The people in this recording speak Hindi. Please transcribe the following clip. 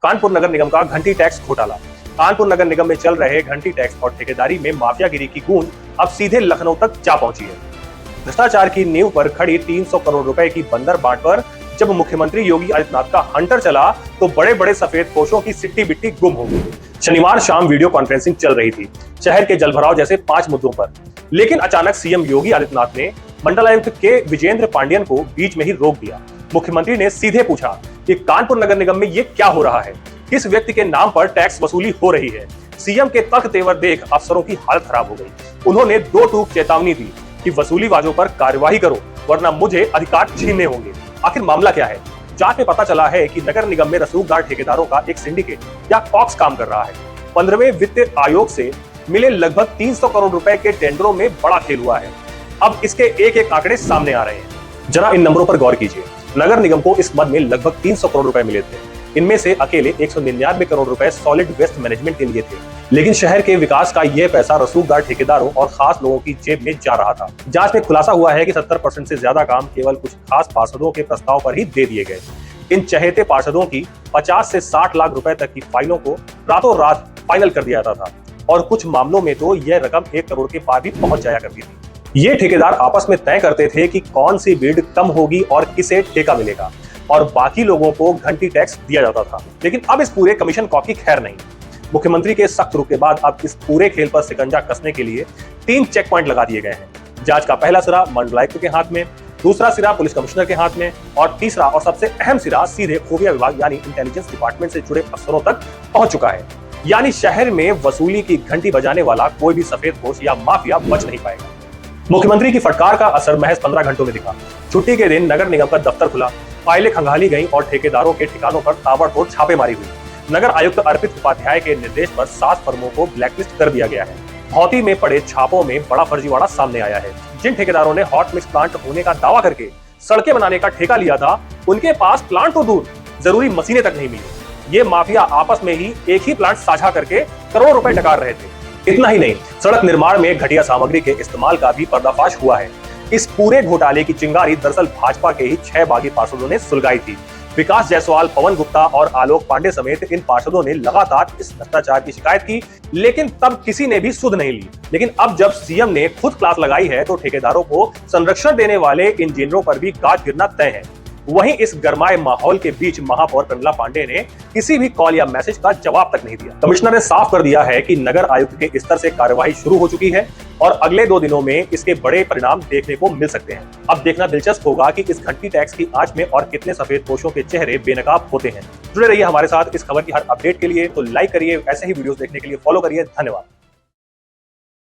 कानपुर नगर निगम का घंटी टैक्स घोटाला। कानपुर नगर निगम में चल रहे घंटी टैक्स और ठेकेदारी में माफियागिरी की गूंज अब सीधे लखनऊ तक जा पहुंची है। भ्रष्टाचार की नींव पर खड़ी 300 करोड़ रुपए की बंदर बांट पर जब मुख्यमंत्री योगी आदित्यनाथ का हंटर चला तो बड़े बड़े सफेद पोशों की सिट्टी बिट्टी गुम हो गई। शनिवार शाम वीडियो कॉन्फ्रेंसिंग चल रही थी शहर के जलभराव जैसे 5 मुद्दों पर, लेकिन अचानक सीएम योगी आदित्यनाथ ने मंडलायुक्त के विजेंद्र पांडियन को बीच में ही रोक दिया। मुख्यमंत्री ने सीधे पूछा कि कानपुर नगर निगम में ये क्या हो रहा है, किस व्यक्ति के नाम पर टैक्स वसूली हो रही है। सीएम के तर्क तेवर देख अफसरों की हालत खराब हो गई। उन्होंने 2 टूक चेतावनी दी कि वसूलीबाजों पर कार्यवाही करो वरना मुझे अधिकार छीनने होंगे। आखिर मामला क्या है? जांच में पता चला है कि नगर निगम में रसूखदार ठेकेदारों का एक सिंडिकेट या कॉक्स काम कर रहा है। 15वें वित्त आयोग से मिले लगभग 300 करोड़ रुपए के टेंडरों में बड़ा खेल हुआ है। अब इसके एक एक आंकड़े सामने आ रहे हैं। जरा इन नंबरों पर गौर कीजिए। नगर निगम को इस मद में लगभग 300 करोड़ रुपए मिले थे। इनमें से अकेले 199 करोड़ रुपए सॉलिड वेस्ट मैनेजमेंट के लिए थे, लेकिन शहर के विकास का यह पैसा रसूखदार ठेकेदारों और खास लोगों की जेब में जा रहा था। जांच में खुलासा हुआ है कि 70% से ज्यादा काम केवल कुछ खास पार्षदों के प्रस्ताव पर ही दे दिए गए। इन चहेते पार्षदों की 50 से 60 लाख रुपए तक की फाइलों को रातों रात फाइनल कर दिया जाता था और कुछ मामलों में तो यह रकम 1 करोड़ के पार भी पहुंच जाया करती थी। ये ठेकेदार आपस में तय करते थे कि कौन सी बिड कम होगी और किसे ठेका मिलेगा, और बाकी लोगों को घंटी टैक्स दिया जाता था। लेकिन अब इस पूरे कमीशन कॉक की खैर नहीं। मुख्यमंत्री के सख्त रुख के बाद अब इस पूरे खेल पर शिकंजा कसने के लिए 3 चेक पॉइंट लगा दिए गए हैं। जांच का पहला सिरा मंडलायुक्त के हाथ में, दूसरा सिरा पुलिस कमिश्नर के हाथ में और तीसरा और सबसे अहम सिरा सीधे खुफिया विभाग यानी इंटेलिजेंस डिपार्टमेंट से जुड़े अफसरों तक पहुंच चुका है। यानी शहर में वसूली की घंटी बजाने वाला कोई भी सफेद पोश या माफिया बच नहीं पाएगा। मुख्यमंत्री की फटकार का असर महज 15 घंटों में दिखा। छुट्टी के दिन नगर निगम का दफ्तर खुला, फाइलें खंगाली गईं और ठेकेदारों के ठिकानों पर ताबड़तोड़ छापेमारी हुई। नगर आयुक्त अर्पित उपाध्याय के निर्देश पर 7 फर्मों को ब्लैकलिस्ट कर दिया गया है। भौती में पड़े छापों में बड़ा फर्जीवाड़ा सामने आया है। जिन ठेकेदारों ने हॉट मिक्स प्लांट होने का दावा करके सड़कें बनाने का ठेका लिया था, उनके पास प्लांट तो दूर जरूरी मशीनें तक नहीं मिली। ये माफिया आपस में ही एक ही प्लांट साझा करके करोड़ों रुपए डकार रहे थे। इतना ही नहीं, सड़क निर्माण में घटिया सामग्री के इस्तेमाल का भी पर्दाफाश हुआ है। इस पूरे घोटाले की चिंगारी दरअसल भाजपा के ही 6 बागी पार्षदों ने सुलगाई थी। विकास जायसवाल, पवन गुप्ता और आलोक पांडे समेत इन पार्षदों ने लगातार इस भ्रष्टाचार की शिकायत की, लेकिन तब किसी ने भी सुध नहीं ली। लेकिन अब जब सीएम ने खुद क्लास लगाई है तो ठेकेदारों को संरक्षण देने वाले इंजीनियरों पर भी गाज गिरना तय है। वहीं इस गरमाए माहौल के बीच महापौर प्रमिला पांडे ने किसी भी कॉल या मैसेज का जवाब तक नहीं दिया। कमिश्नर ने साफ कर दिया है कि नगर आयुक्त के स्तर से कार्यवाही शुरू हो चुकी है और अगले 2 दिनों में इसके बड़े परिणाम देखने को मिल सकते हैं। अब देखना दिलचस्प होगा कि इस घंटी टैक्स की आंच में और कितने सफेद पोशों के चेहरे बेनकाब होते हैं। जुड़े रहिए हमारे साथ इस खबर की हर अपडेट के लिए। तो लाइक करिए, ऐसे ही वीडियोस देखने के लिए फॉलो करिए। धन्यवाद।